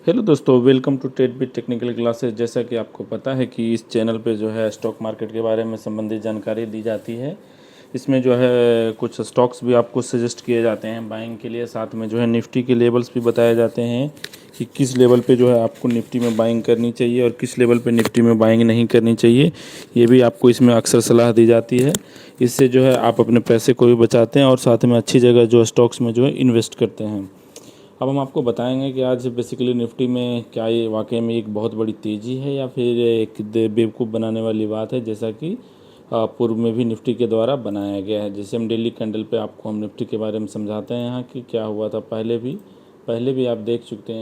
Hello दोस्तों, welcome to Ted bit technical classes. जैसा कि आपको पता है कि इस चैनल पे जो है स्टॉक मार्केट के बारे में संबंधित जानकारी दी जाती है। इसमें जो है कुछ स्टॉक्स भी आपको सजेस्ट किए जाते हैं बाइंग के लिए। साथ में जो है निफ्टी के लेवल्स भी बताए जाते हैं कि किस लेवल पे जो है आपको निफ्टी में बाइंग करनी चाहिए और किस लेवल पे निफ्टी में बाइंग नहीं करनी चाहिए। ये भी आपको इसमें अक्सर सलाह दी जाती है। इससे जो है आप अपने पैसे को भी बचाते हैं और साथ में अच्छी जगह जो स्टॉक्स में जो है इन्वेस्ट करते हैं। अब हम आपको बताएंगे कि आज बेसिकली निफ्टी में क्या ये वाकई में एक बहुत बड़ी तेज़ी है या फिर एक बेवकूफ़ बनाने वाली बात है, जैसा कि पूर्व में भी निफ्टी के द्वारा बनाया गया है। जैसे हम डेली कैंडल पे आपको हम निफ्टी के बारे में समझाते हैं यहाँ कि क्या हुआ था। पहले भी आप देख चुके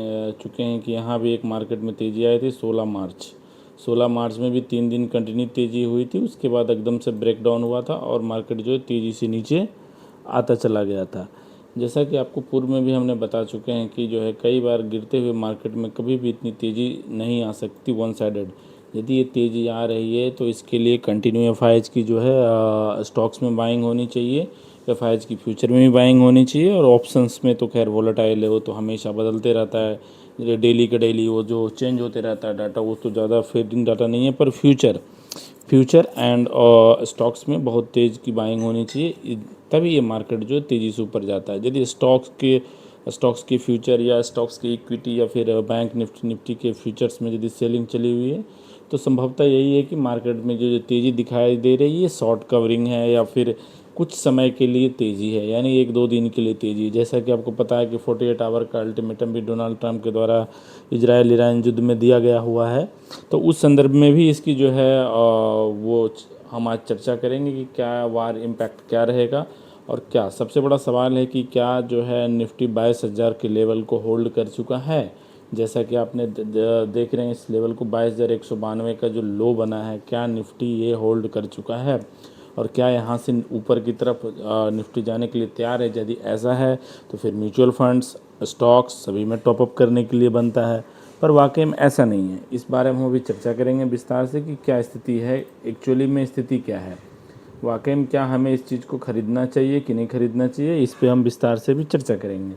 हैं कि यहाँ भी एक मार्केट में तेज़ी आई थी 16 मार्च में भी 3 दिन कंटिन्यू तेज़ी हुई थी। उसके बाद एकदम से ब्रेक डाउन हुआ था और मार्केट जो है तेज़ी से नीचे आता चला गया था। जैसा कि आपको पूर्व में भी हमने बता चुके हैं कि जो है कई बार गिरते हुए मार्केट में कभी भी इतनी तेज़ी नहीं आ सकती वन साइडेड। यदि ये तेज़ी आ रही है तो इसके लिए कंटिन्यू एफ की जो है स्टॉक्स में बाइंग होनी चाहिए, एफ की फ्यूचर में भी बाइंग होनी चाहिए। और ऑप्शंस में तो खैर वोलेटाइल है, वो तो हमेशा बदलते रहता है। डेली का डेली वो जो चेंज होते रहता है डाटा, वो तो ज़्यादा फीडिंग डाटा नहीं है। पर फ्यूचर एंड स्टॉक्स में बहुत तेज़ की बाइंग होनी चाहिए, तभी ये मार्केट जो है तेज़ी से ऊपर जाता है। यदि स्टॉक्स के फ्यूचर या स्टॉक्स की इक्विटी या फिर बैंक निफ्टी के फ्यूचर्स में यदि सेलिंग चली हुई है तो संभवतः यही है कि मार्केट में जो तेज़ी दिखाई दे रही है शॉर्ट कवरिंग है या फिर कुछ समय के लिए तेज़ी है, यानी 1-2 दिन के लिए तेज़ी है। जैसा कि आपको पता है कि 48 आवर का अल्टीमेटम भी डोनाल्ड ट्रंप के द्वारा इजराइल ईरान युद्ध में दिया गया हुआ है। तो उस संदर्भ में भी इसकी जो है हम आज चर्चा करेंगे कि क्या वार इम्पैक्ट क्या रहेगा। और क्या सबसे बड़ा सवाल है कि क्या जो है निफ्टी 22,000 के लेवल को होल्ड कर चुका है। जैसा कि आपने देख रहे हैं इस लेवल को 22,192 का जो लो बना है, क्या निफ्टी ये होल्ड कर चुका है और क्या यहाँ से ऊपर की तरफ निफ्टी जाने के लिए तैयार है। यदि ऐसा है तो फिर म्यूचुअल फंड्स स्टॉक्स सभी में टॉपअप करने के लिए बनता है। पर वाकई में ऐसा नहीं है। इस बारे में हम अभी चर्चा करेंगे विस्तार से कि क्या स्थिति है, एक्चुअली में स्थिति क्या है। वाकई में क्या हमें इस चीज़ को ख़रीदना चाहिए कि नहीं ख़रीदना चाहिए, इस पे हम विस्तार से भी चर्चा करेंगे।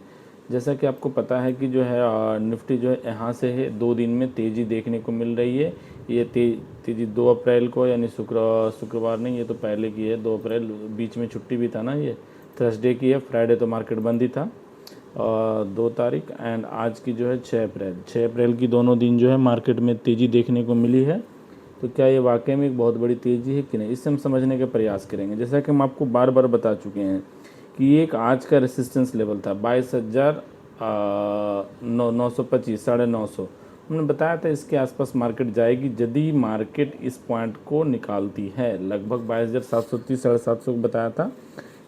जैसा कि आपको पता है कि जो है निफ्टी जो है यहाँ से है 2 दिन में तेज़ी देखने को मिल रही है। ये तेज़ी 2 अप्रैल को, यानी शुक्रवार नहीं, ये तो पहले की है। 2 अप्रैल बीच में छुट्टी भी था ना, ये थर्सडे की है, फ्राइडे तो मार्केट बंद ही था। 2 तारीख एंड आज की जो है 6 अप्रैल की दोनों दिन जो है मार्केट में तेज़ी देखने को मिली है। तो क्या ये वाकई में एक बहुत बड़ी तेज़ी है कि नहीं, इससे हम समझने का प्रयास करेंगे। जैसा कि हम आपको बार बार बता चुके हैं कि ये एक आज का रेसिस्टेंस लेवल था 22,925, 950। हमने बताया था इसके आसपास मार्केट जाएगी यदि मार्केट इस पॉइंट को निकालती है। लगभग 22,730, 750 को बताया था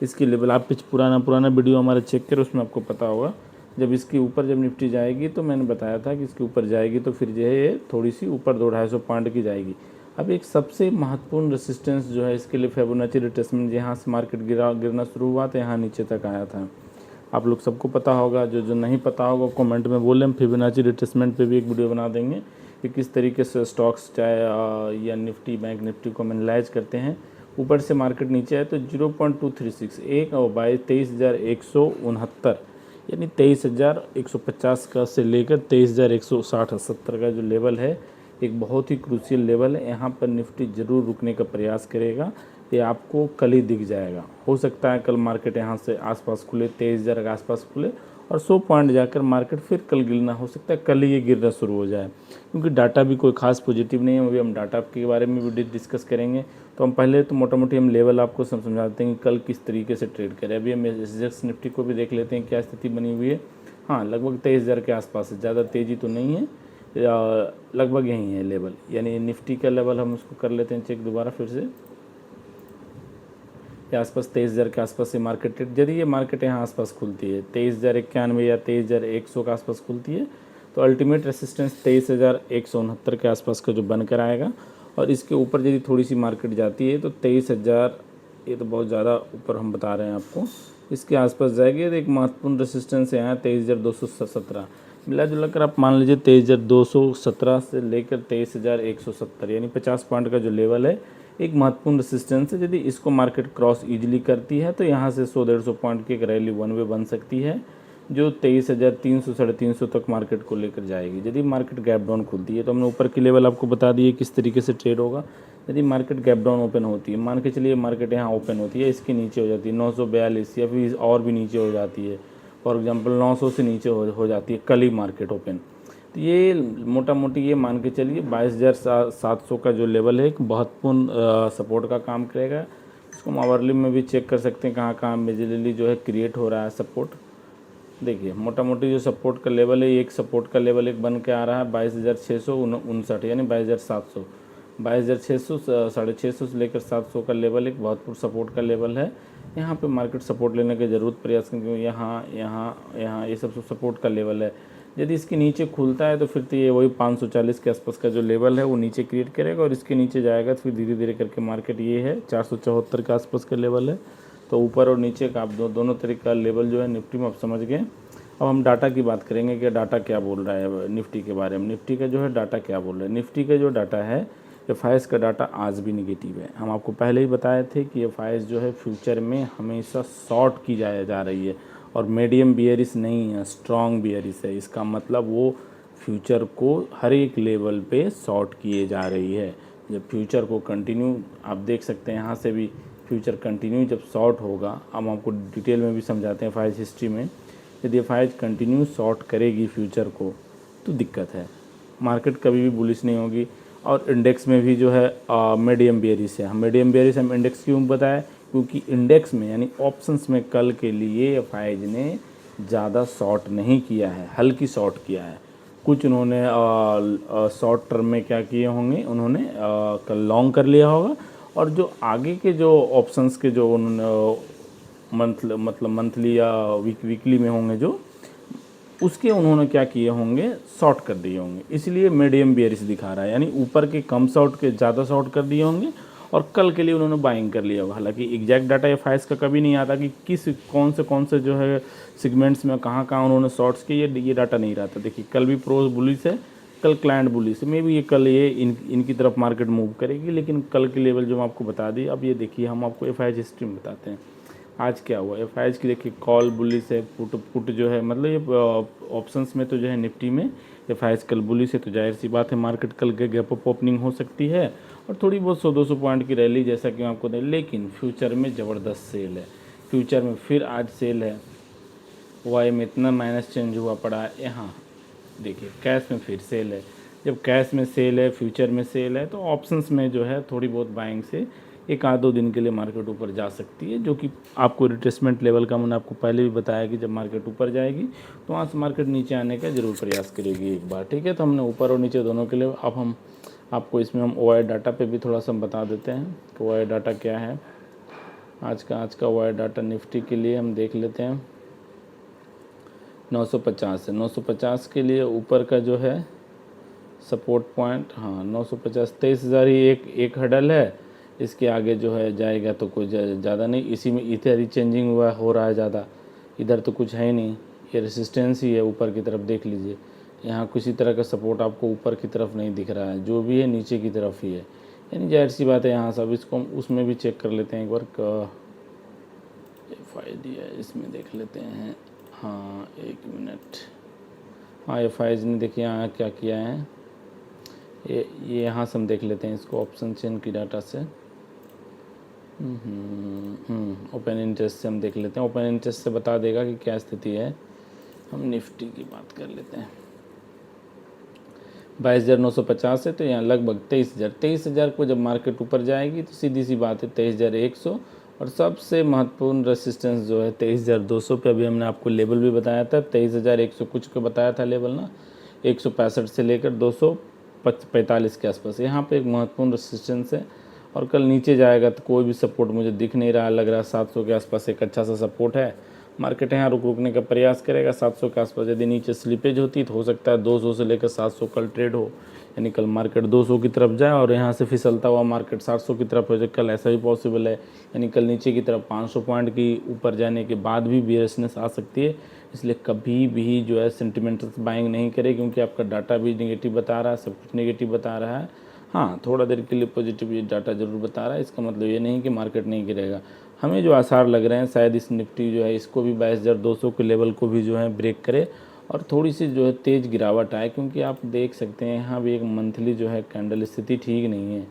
इसकी लेवल। आप पुराना वीडियो हमारे चेक करें, उसमें आपको पता होगा। जब इसके ऊपर जब निफ्टी जाएगी तो मैंने बताया था कि इसके ऊपर जाएगी तो फिर जो है ये थोड़ी सी ऊपर 200-250 पॉइंट की जाएगी। अब एक सबसे महत्वपूर्ण रेसिस्टेंस जो है इसके लिए फिबोनाची रिट्रेसमेंट, जहाँ से मार्केट गिरना शुरू हुआ था यहाँ नीचे तक आया था। आप लोग सबको पता होगा, जो नहीं पता होगा कमेंट में बोलें। हम फिबोनाची रिट्रेसमेंट पे भी एक वीडियो बना देंगे कि किस तरीके से स्टॉक्स चाहे या निफ्टी बैंक निफ्टी को हम एनालाइज करते हैं। ऊपर से मार्केट नीचे आए तो 0.236 एक और 23,169, यानी 23,150 का से लेकर 23,160-70 का जो लेवल है, एक बहुत ही क्रूशियल लेवल है। यहाँ पर निफ्टी ज़रूर रुकने का प्रयास करेगा। ये आपको कल ही दिख जाएगा। हो सकता है कल मार्केट यहाँ से आसपास खुले, 23,000 के आसपास खुले और 100 पॉइंट जाकर मार्केट फिर कल गिरना, हो सकता है कल ही ये गिरना शुरू हो जाए, क्योंकि डाटा भी कोई खास पॉजिटिव नहीं है। अभी हम डाटा के बारे में भी डिस्कस करेंगे। तो हम पहले तो मोटा मोटी हम लेवल आपको समझाते हैं कि कल किस तरीके से ट्रेड करें। अभी हम एसजेएक्स निफ्टी को भी देख लेते हैं क्या स्थिति बनी हुई है। हाँ, लगभग 23,000 के आसपास है, ज़्यादा तेज़ी तो नहीं है, लगभग यही है लेवल। यानी निफ्टी का लेवल हम उसको कर लेते हैं चेक दोबारा फिर से, के आसपास 23,000 के आसपास से मार्केट ट्रेड। यदि ये मार्केट यहाँ आसपास खुलती है 23,091 या 23,100 के आसपास खुलती है तो अल्टीमेट रेसिस्टेंस 23,169 के आसपास का जो बनकर आएगा। और इसके ऊपर यदि थोड़ी सी मार्केट जाती है तो 23,000, ये तो बहुत ज़्यादा ऊपर हम बता रहे हैं आपको, इसके आसपास जाएगी तो एक महत्वपूर्ण रेसिस्टेंस है यहाँ 23,217। मिला जुला कर आप मान लीजिए 23,217 से लेकर 23,170, यानी 50 पॉइंट का जो लेवल है एक महत्वपूर्ण रेसिस्टेंस है। यदि इसको मार्केट क्रॉस इजीली करती है तो यहाँ से 100-150 पॉइंट की एक रैली वन वे बन सकती है। जो 23,300 350 तक मार्केट को लेकर जाएगी। यदि मार्केट गैप डाउन खुलती है तो हमने ऊपर की लेवल आपको बता दी है किस तरीके से ट्रेड होगा। यदि मार्केट गैप डाउन ओपन होती है, मान के चलिए मार्केट यहाँ ओपन होती है, इसके नीचे हो जाती है 942 या फिर और भी नीचे हो जाती है, फॉर एग्जांपल 900 से नीचे हो जाती है कल ही मार्केट ओपन, तो ये मोटा मोटी ये मान के चलिए 22,700 का जो लेवल है एक महत्वपूर्ण सपोर्ट का काम करेगा। उसको हम आवरली में भी चेक कर सकते हैं कहाँ कहाँ मेजरली जो है क्रिएट हो रहा है सपोर्ट। देखिए मोटा मोटी जो सपोर्ट का लेवल है, एक सपोर्ट का लेवल एक बन के आ रहा है 22,659 यानी 22,700, 22,600 650 से लेकर 700 का लेवल एक महत्वपूर्ण सपोर्ट का लेवल है। यहाँ पे मार्केट सपोर्ट लेने की ज़रूरत प्रयास करें, क्योंकि यहाँ ये सब सपोर्ट का लेवल है। यदि इसके नीचे खुलता है तो फिर तो ये वही 540 के आसपास का जो लेवल है वो नीचे क्रिएट करेगा, और इसके नीचे जाएगा तो फिर धीरे धीरे करके मार्केट ये है 474 के आसपास का लेवल है। तो ऊपर और नीचे का आप दोनों तरीके का लेवल जो है निफ्टी में आप समझ गए। अब हम डाटा की बात करेंगे कि डाटा क्या बोल रहा है निफ्टी के बारे में। निफ्टी का जो है डाटा क्या बोल रहा है, निफ्टी का जो डाटा है एफ का डाटा आज भी निगेटिव है। हम आपको पहले ही बताए थे कि एफ जो है फ्यूचर में हमेशा शॉर्ट की जा रही है, और मीडियम बियरिश नहीं है, स्ट्रॉन्ग बियरिश है। इसका मतलब वो फ्यूचर को हर एक लेवल पे शॉर्ट किए जा रही है। जब फ्यूचर को कंटिन्यू आप देख सकते हैं यहाँ से भी फ्यूचर कंटिन्यू जब शॉर्ट होगा, हम आपको डिटेल में भी समझाते हैं एफ हिस्ट्री में। यदि एफ कंटिन्यू शॉर्ट करेगी फ्यूचर को तो दिक्कत है, मार्केट कभी भी बुलिश नहीं होगी। और इंडेक्स में भी जो है मीडियम बेयरिश है। हम मीडियम बेयरिश हम इंडेक्स क्यों बताएं, क्योंकि इंडेक्स में यानी ऑप्शंस में कल के लिए एफ ने ज़्यादा शॉर्ट नहीं किया है, हल्की शॉर्ट किया है। कुछ उन्होंने शॉर्ट टर्म में क्या किए होंगे, उन्होंने कल लॉन्ग कर लिया होगा, और जो आगे के जो ऑप्शंस के जो उन्होंने मंथली या वीकली में होंगे जो उसके उन्होंने क्या किए होंगे, शॉर्ट कर दिए होंगे। इसलिए मीडियम बेयरिश दिखा रहा है, यानी ऊपर के कम शॉर्ट के ज़्यादा शॉर्ट कर दिए होंगे और कल के लिए उन्होंने बाइंग कर लिया होगा। हालांकि एग्जैक्ट डाटा एफ का कभी नहीं आता कि किस कौन से जो है सेगमेंट्स में कहाँ उन्होंने शॉर्ट्स किए, ये डाटा नहीं रहता। देखिए कल भी प्रोज बुलिश है, कल क्लाइंट बुलिश है, मे भी ये कल ये इनकी तरफ मार्केट मूव करेगी, लेकिन कल के लेवल जो हम आपको बता दी। अब ये देखिए हम आपको एफ हिस्ट्री में बताते हैं आज क्या हुआ। एफ की देखिए कॉल बुलिश है, पुट जो है मतलब ये ऑप्शंस में तो जो है निफ्टी में एफ कल बुलिश है, तो जाहिर सी बात है मार्केट कल के गैप अप ओपनिंग हो सकती है और थोड़ी बहुत 100-200 पॉइंट की रैली जैसा कि आपको दें। लेकिन फ्यूचर में ज़बरदस्त सेल है, फ्यूचर में फिर आज सेल है। वाई में इतना माइनस चेंज हुआ पड़ा है, यहाँ देखिए कैश में फिर सेल है। जब कैश में सेल है, फ्यूचर में सेल है, तो ऑप्शंस में जो है थोड़ी बहुत बाइंग से एक आध दो दिन के लिए मार्केट ऊपर जा सकती है, जो कि आपको रिट्रेसमेंट लेवल का मैंने आपको पहले भी बताया कि जब मार्केट ऊपर जाएगी तो वहाँ से मार्केट नीचे आने का ज़रूर प्रयास करेगी एक बार। ठीक है, तो हमने ऊपर और नीचे दोनों के लिए अब हम आपको इसमें हम ओ डाटा पे भी थोड़ा सा बता देते हैं कि ओ डाटा क्या है। आज का ओ डाटा निफ्टी के लिए हम देख लेते हैं। 950 है, 950 के लिए ऊपर का जो है सपोर्ट पॉइंट, हाँ 950 23,000 ही एक हडल है। इसके आगे जो है जाएगा तो कुछ ज़्यादा नहीं, इसी में इधर ही चेंजिंग हुआ हो रहा है ज़्यादा, इधर तो कुछ है नहीं, ये रेसिस्टेंस ही है ऊपर की तरफ। देख लीजिए यहाँ किसी तरह का सपोर्ट आपको ऊपर की तरफ नहीं दिख रहा है, जो भी है नीचे की तरफ ही है, यानी जाहिर सी बात है यहाँ सब। इसको हम उसमें भी चेक कर लेते हैं एक बार, एफ दिया है इसमें देख लेते हैं। हाँ एक मिनट, हाँ एफ ने देखिए यहाँ क्या किया है, ये यहाँ से हम देख लेते हैं इसको ऑप्शन चेन की डाटा से। ओपन इंटरेस्ट से हम देख लेते हैं, ओपन इंटरेस्ट से बता देगा कि क्या स्थिति है। हम निफ्टी की बात कर लेते हैं। 22,950 है, तो यहाँ लगभग 23,000 को जब मार्केट ऊपर जाएगी तो सीधी सी बात है 23,100, और सबसे महत्वपूर्ण रेसिस्टेंस जो है 23,200 पे। अभी हमने आपको लेवल भी बताया था, 23,100 कुछ का बताया था लेवल ना, 165 से लेकर 245 के आसपास यहाँ पे एक महत्वपूर्ण रेसिस्टेंस है। और कल नीचे जाएगा तो कोई भी सपोर्ट मुझे दिख नहीं रहा, लग रहा है 700 के आसपास एक अच्छा सा सपोर्ट है। मार्केट यहाँ रुकने का प्रयास करेगा 700 के आसपास। यदि नीचे स्लिपेज होती तो हो सकता है 200 से लेकर 700 कल ट्रेड हो, यानी कल मार्केट 200 की तरफ जाए और यहाँ से फिसलता हुआ मार्केट 700 की तरफ हो जाए, कल ऐसा भी पॉसिबल है। यानी कल नीचे की तरफ 500 पॉइंट की ऊपर जाने के बाद भी बेयरिशनेस आ सकती है। इसलिए कभी भी जो है सेंटिमेंटल बाइंग नहीं करे, क्योंकि आपका डाटा भी नेगेटिव बता रहा है, सब कुछ नेगेटिव बता रहा है। हाँ थोड़ा देर के लिए पॉजिटिव डाटा ज़रूर बता रहा है, इसका मतलब ये नहीं कि मार्केट नहीं गिरेगा। हमें जो आसार लग रहे हैं शायद इस निफ्टी जो है इसको भी 22,200 के लेवल को भी जो है ब्रेक करे और थोड़ी सी जो है तेज़ गिरावट आए, क्योंकि आप देख सकते हैं यहाँ भी एक मंथली जो है कैंडल स्थिति ठीक नहीं है।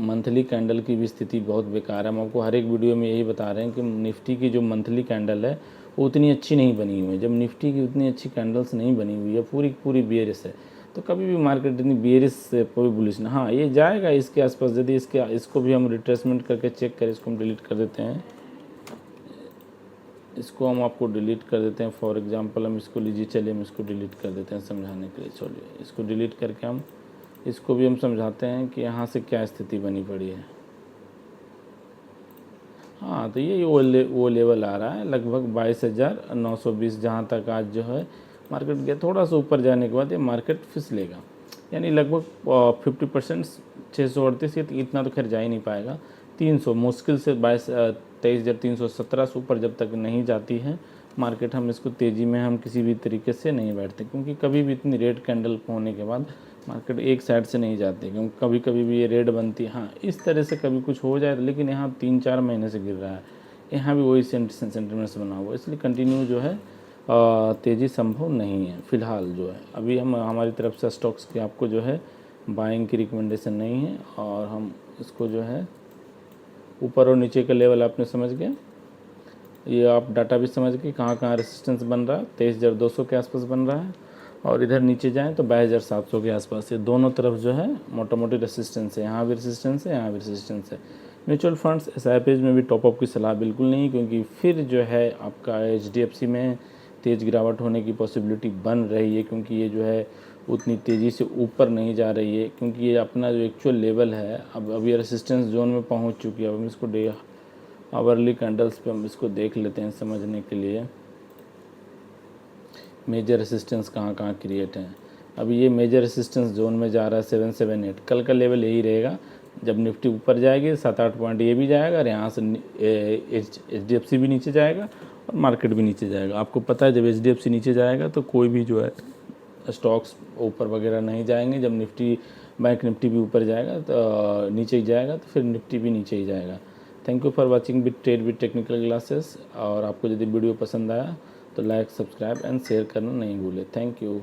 मंथली कैंडल की भी स्थिति बहुत बेकार है। हम आपको हर एक वीडियो में यही बता रहे हैं कि निफ्टी की जो मंथली कैंडल है वो उतनी अच्छी नहीं बनी हुई है। जब निफ्टी की उतनी अच्छी कैंडल्स नहीं बनी हुई है, पूरी पूरी बेयरिश है, तो कभी भी मार्केट इतनी बेयरिश से कोई बुलिश नहीं। हाँ, ये जाएगा इसके आसपास, यदि इसको भी हम रिट्रेसमेंट करके चेक करें, इसको हम डिलीट कर देते हैं, इसको हम आपको डिलीट कर देते हैं। फॉर एग्जांपल हम इसको लीजिए, चलिए हम इसको डिलीट कर देते हैं समझाने के लिए। चलिए इसको डिलीट करके हम इसको भी हम समझाते हैं कि यहाँ से क्या स्थिति बनी पड़ी है। हाँ, तो ये वो लेवल आ रहा है लगभग 22,920, जहाँ तक आज जो है मार्केट गया। थोड़ा सा ऊपर जाने के बाद ये मार्केट फिसलेगा, यानी लगभग 50%, 638 इतना तो खैर जा ही नहीं पाएगा। 300 मुश्किल से 23,317 से ऊपर जब तक नहीं जाती है मार्केट, हम इसको तेज़ी में हम किसी भी तरीके से नहीं बैठते, क्योंकि कभी भी इतनी रेड कैंडल होने के बाद मार्केट एक साइड से नहीं जाती, क्योंकि कभी कभी भी ये रेड बनती है। हाँ, इस तरह से कभी कुछ हो जाए, लेकिन यहाँ 3-4 महीने से गिर रहा है, यहाँ भी वही सेंटीमेंट्स बना हुआ है, इसलिए कंटिन्यू जो है तेज़ी संभव नहीं है फ़िलहाल। जो है अभी हम हमारी तरफ से स्टॉक्स की आपको जो है बाइंग की रिकमेंडेशन नहीं है, और हम इसको जो है ऊपर और नीचे का लेवल आपने समझ गए, ये आप डाटा भी समझ गए कहाँ कहाँ रेसिस्टेंस बन रहा है। 23,200 के आसपास बन रहा है, और इधर नीचे जाएं तो 22,700 के आसपास। ये दोनों तरफ जो है मोटा मोटी रेसिस्टेंस है, यहाँ भी रेसिस्टेंस है, यहाँ भी रेसिस्टेंस है। म्यूचुअल फंड्स SIPs में भी टॉपअप की सलाह बिल्कुल नहीं, क्योंकि फिर जो है आपका HDFC में तेज़ गिरावट होने की पॉसिबिलिटी बन रही है, क्योंकि ये जो है उतनी तेज़ी से ऊपर नहीं जा रही है, क्योंकि ये अपना जो एक्चुअल लेवल है अब ये रेसिस्टेंस जोन में पहुंच चुकी है। अब हम इसको आवरली कैंडल्स पे हम इसको देख लेते हैं समझने के लिए मेजर रेसिस्टेंस कहाँ कहाँ क्रिएट हैं। अभी ये मेजर रेसिस्टेंस जोन में जा रहा है 778। कल का लेवल यही रहेगा, जब निफ्टी ऊपर जाएगी 7-8 पॉइंट ये भी जाएगा, और यहाँ से HDFC भी नीचे जाएगा और मार्केट भी नीचे जाएगा। आपको पता है जब HDFC नीचे जाएगा तो कोई भी जो है स्टॉक्स ऊपर वगैरह नहीं जाएंगे। जब बैंक निफ्टी भी ऊपर जाएगा तो नीचे ही जाएगा, तो फिर निफ्टी भी नीचे ही जाएगा। Thank you for watching trade with technical classes. और आपको यदि वीडियो पसंद आया तो लाइक, सब्सक्राइब एंड शेयर करना नहीं भूलें। Thank you.